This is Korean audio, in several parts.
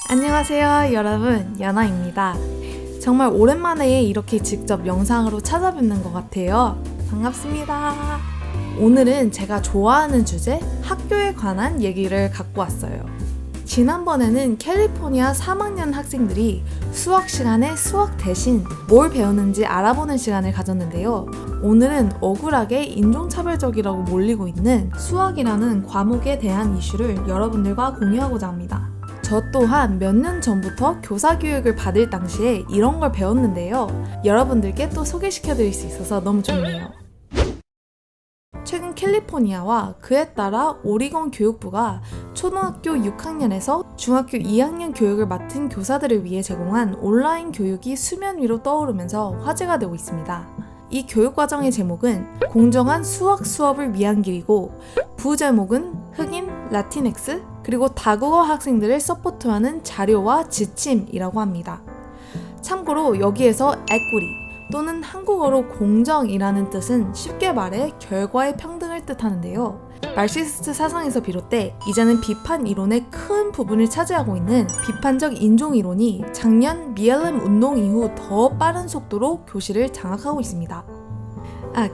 안녕하세요 여러분, 연아입니다. 정말 오랜만에 이렇게 직접 영상으로 찾아뵙는 것 같아요. 반갑습니다. 오늘은 제가 좋아하는 주제, 학교에 관한 얘기를 갖고 왔어요. 지난번에는 캘리포니아 3학년 학생들이 수학 시간에 수학 대신 뭘 배우는지 알아보는 시간을 가졌는데요. 오늘은 억울하게 인종차별적이라고 몰리고 있는 수학이라는 과목에 대한 이슈를 여러분들과 공유하고자 합니다. 저 또한 몇 년 전부터 교사 교육을 받을 당시에 이런 걸 배웠는데요. 여러분들께 또 소개시켜드릴 수 있어서 너무 좋네요. 최근 캘리포니아와 그에 따라 오리건 교육부가 초등학교 6학년에서 중학교 2학년 교육을 맡은 교사들을 위해 제공한 온라인 교육이 수면 위로 떠오르면서 화제가 되고 있습니다. 이 교육과정의 제목은 공정한 수학 수업을 위한 길이고, 부제목은 흑인, 라틴엑스, 그리고 다국어 학생들을 서포트하는 자료와 지침이라고 합니다. 참고로 여기에서 equity 또는 한국어로 공정이라는 뜻은 쉽게 말해 결과의 평등을 뜻하는데요. 말시스트 사상에서 비롯돼 이제는 비판 이론의 큰 부분을 차지하고 있는 비판적 인종이론이 작년 BLM 운동 이후 더 빠른 속도로 교실을 장악하고 있습니다.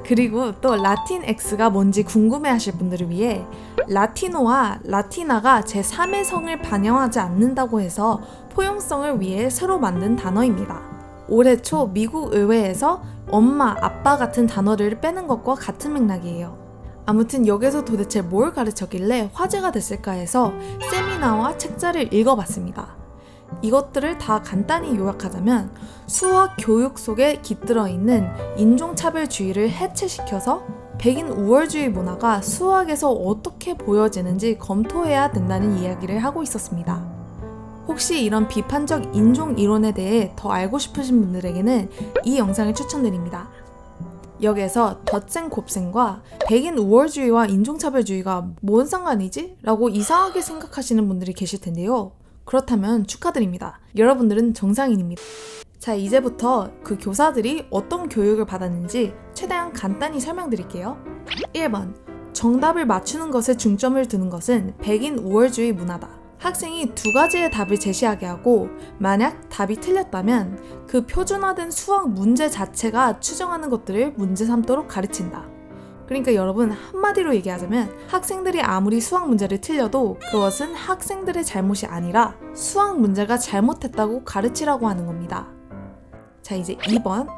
그리고 또 라틴X가 뭔지 궁금해하실 분들을 위해 라티노와 라티나가 제3의 성을 반영하지 않는다고 해서 포용성을 위해 새로 만든 단어입니다. 올해 초 미국 의회에서 엄마, 아빠 같은 단어를 빼는 것과 같은 맥락이에요. 아무튼 여기서 도대체 뭘 가르쳤길래 화제가 됐을까 해서 세미나와 책자를 읽어봤습니다. 이것들을 다 간단히 요약하자면 수학 교육 속에 깃들어 있는 인종차별주의를 해체시켜서 백인 우월주의 문화가 수학에서 어떻게 보여지는지 검토해야 된다는 이야기를 하고 있었습니다. 혹시 이런 비판적 인종 이론에 대해 더 알고 싶으신 분들에게는 이 영상을 추천드립니다. 여기에서 덧셈 곱셈과 백인 우월주의와 인종차별주의가 뭔 상관이지? 라고 이상하게 생각하시는 분들이 계실 텐데요. 그렇다면 축하드립니다. 여러분들은 정상인입니다. 자, 이제부터 그 교사들이 어떤 교육을 받았는지 최대한 간단히 설명드릴게요. 1번, 정답을 맞추는 것에 중점을 두는 것은 백인 우월주의 문화다. 학생이 두 가지의 답을 제시하게 하고, 만약 답이 틀렸다면 그 표준화된 수학 문제 자체가 추정하는 것들을 문제 삼도록 가르친다. 그러니까 여러분, 한마디로 얘기하자면 학생들이 아무리 수학 문제를 틀려도 그것은 학생들의 잘못이 아니라 수학 문제가 잘못했다고 가르치라고 하는 겁니다. 자, 이제 2번,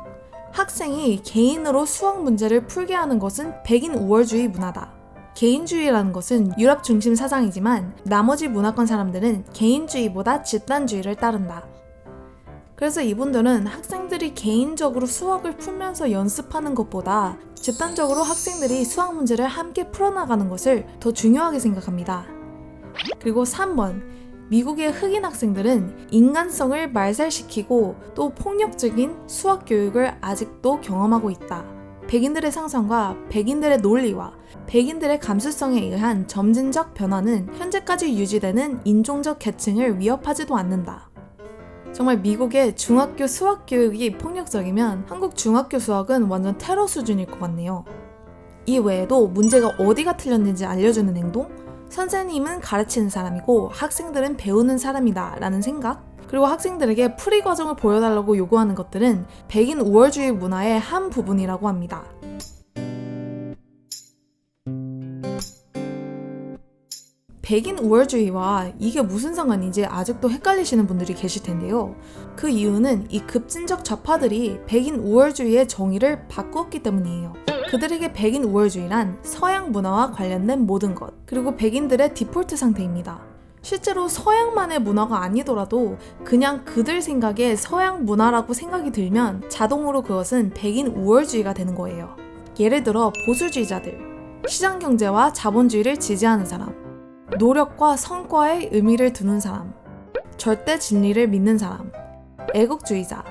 학생이 개인으로 수학 문제를 풀게 하는 것은 백인 우월주의 문화다. 개인주의라는 것은 유럽 중심 사상이지만 나머지 문화권 사람들은 개인주의보다 집단주의를 따른다. 그래서 이분들은 학생들이 개인적으로 수학을 풀면서 연습하는 것보다 집단적으로 학생들이 수학 문제를 함께 풀어나가는 것을 더 중요하게 생각합니다. 그리고 3번, 미국의 흑인 학생들은 인간성을 말살시키고 또 폭력적인 수학 교육을 아직도 경험하고 있다. 백인들의 상상과 백인들의 논리와 백인들의 감수성에 의한 점진적 변화는 현재까지 유지되는 인종적 계층을 위협하지도 않는다. 정말 미국의 중학교 수학 교육이 폭력적이면 한국 중학교 수학은 완전 테러 수준일 것 같네요. 이 외에도 문제가 어디가 틀렸는지 알려주는 행동, 선생님은 가르치는 사람이고 학생들은 배우는 사람이다 라는 생각, 그리고 학생들에게 풀이 과정을 보여달라고 요구하는 것들은 백인 우월주의 문화의 한 부분이라고 합니다. 백인 우월주의와 이게 무슨 상관인지 아직도 헷갈리시는 분들이 계실 텐데요. 그 이유는 이 급진적 좌파들이 백인 우월주의의 정의를 바꾸었기 때문이에요. 그들에게 백인 우월주의란 서양 문화와 관련된 모든 것, 그리고 백인들의 디폴트 상태입니다. 실제로 서양만의 문화가 아니더라도 그냥 그들 생각에 서양 문화라고 생각이 들면 자동으로 그것은 백인 우월주의가 되는 거예요. 예를 들어 보수주의자들, 시장경제와 자본주의를 지지하는 사람, 노력과 성과에 의미를 두는 사람, 절대 진리를 믿는 사람, 애국주의자,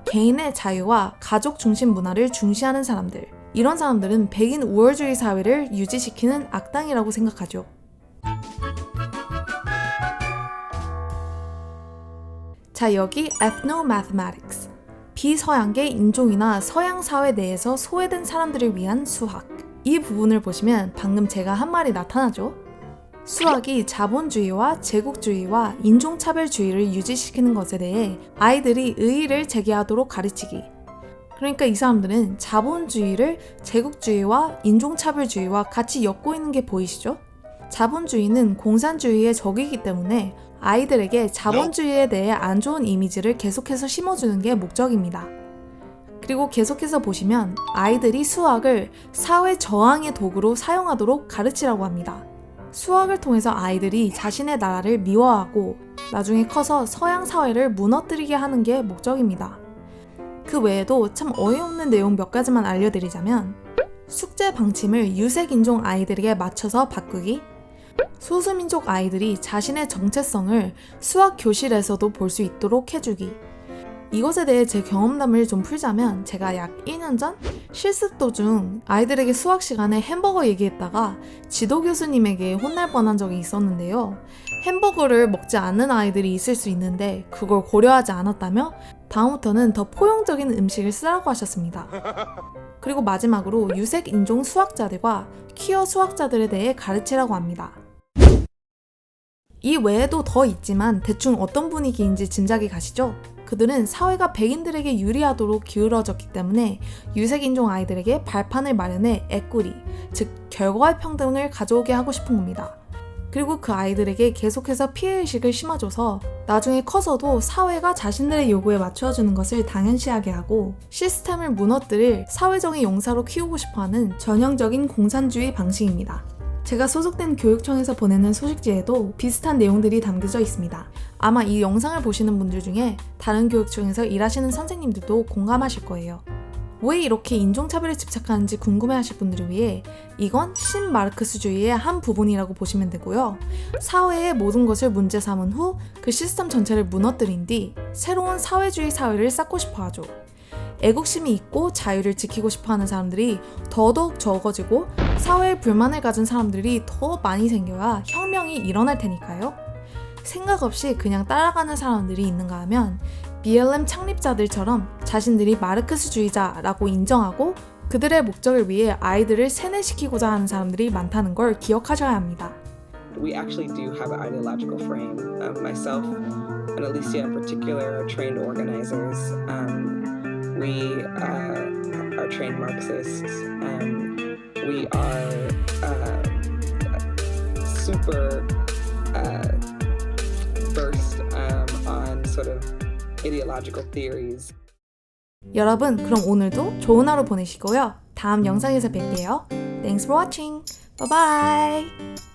개인의 자유와 가족 중심 문화를 중시하는 사람들, 이런 사람들은 백인 우월주의 사회를 유지시키는 악당이라고 생각하죠. 자, 여기 ethnomathematics, 비서양계 인종이나 서양 사회 내에서 소외된 사람들을 위한 수학, 이 부분을 보시면 방금 제가 한 말이 나타나죠? 수학이 자본주의와 제국주의와 인종차별주의를 유지시키는 것에 대해 아이들이 의의를 제기하도록 가르치기. 그러니까 이 사람들은 자본주의를 제국주의와 인종차별주의와 같이 엮고 있는 게 보이시죠? 자본주의는 공산주의의 적이기 때문에 아이들에게 자본주의에 대해 안 좋은 이미지를 계속해서 심어주는 게 목적입니다. 그리고 계속해서 보시면 아이들이 수학을 사회 저항의 도구로 사용하도록 가르치라고 합니다. 수학을 통해서 아이들이 자신의 나라를 미워하고 나중에 커서 서양 사회를 무너뜨리게 하는 게 목적입니다. 그 외에도 참 어이없는 내용 몇 가지만 알려드리자면 숙제 방침을 유색인종 아이들에게 맞춰서 바꾸기, 소수민족 아이들이 자신의 정체성을 수학 교실에서도 볼 수 있도록 해주기. 이것에 대해 제 경험담을 좀 풀자면 제가 약 1년 전 실습 도중 아이들에게 수학 시간에 햄버거 얘기했다가 지도 교수님에게 혼날 뻔한 적이 있었는데요. 햄버거를 먹지 않는 아이들이 있을 수 있는데 그걸 고려하지 않았다며 다음부터는 더 포용적인 음식을 쓰라고 하셨습니다. 그리고 마지막으로 유색인종 수학자들과 퀴어 수학자들에 대해 가르치라고 합니다. 이 외에도 더 있지만 대충 어떤 분위기인지 짐작이 가시죠? 그들은 사회가 백인들에게 유리하도록 기울어졌기 때문에 유색인종 아이들에게 발판을 마련해 에quity, 즉 결과의 평등을 가져오게 하고 싶은 겁니다. 그리고 그 아이들에게 계속해서 피해의식을 심어줘서 나중에 커서도 사회가 자신들의 요구에 맞춰주는 것을 당연시하게 하고 시스템을 무너뜨릴 사회적인 용사로 키우고 싶어하는 전형적인 공산주의 방식입니다. 제가 소속된 교육청에서 보내는 소식지에도 비슷한 내용들이 담겨져 있습니다. 아마 이 영상을 보시는 분들 중에 다른 교육청에서 일하시는 선생님들도 공감하실 거예요. 왜 이렇게 인종차별에 집착하는지 궁금해하실 분들을 위해 이건 신마르크스주의의 한 부분이라고 보시면 되고요. 사회의 모든 것을 문제 삼은 후 그 시스템 전체를 무너뜨린 뒤 새로운 사회주의 사회를 쌓고 싶어 하죠. 애국심이 있고 자유를 지키고 싶어하는 사람들이 더더욱 적어지고 사회에 불만을 가진 사람들이 더 많이 생겨야 혁명이 일어날 테니까요. 생각 없이 그냥 따라가는 사람들이 있는가 하면 BLM 창립자들처럼 자신들이 마르크스주의자라고 인정하고 그들의 목적을 위해 아이들을 세뇌시키고자 하는 사람들이 많다는 걸 기억하셔야 합니다. We actually do have an ideological frame. Myself and Alicia in particular are trained organizers. We are trained Marxists. We are super versed on sort of ideological theories. 여러분, 그럼 오늘도 좋은 하루 보내시고요. 다음 영상에서 뵐게요. Thanks for watching. Bye bye.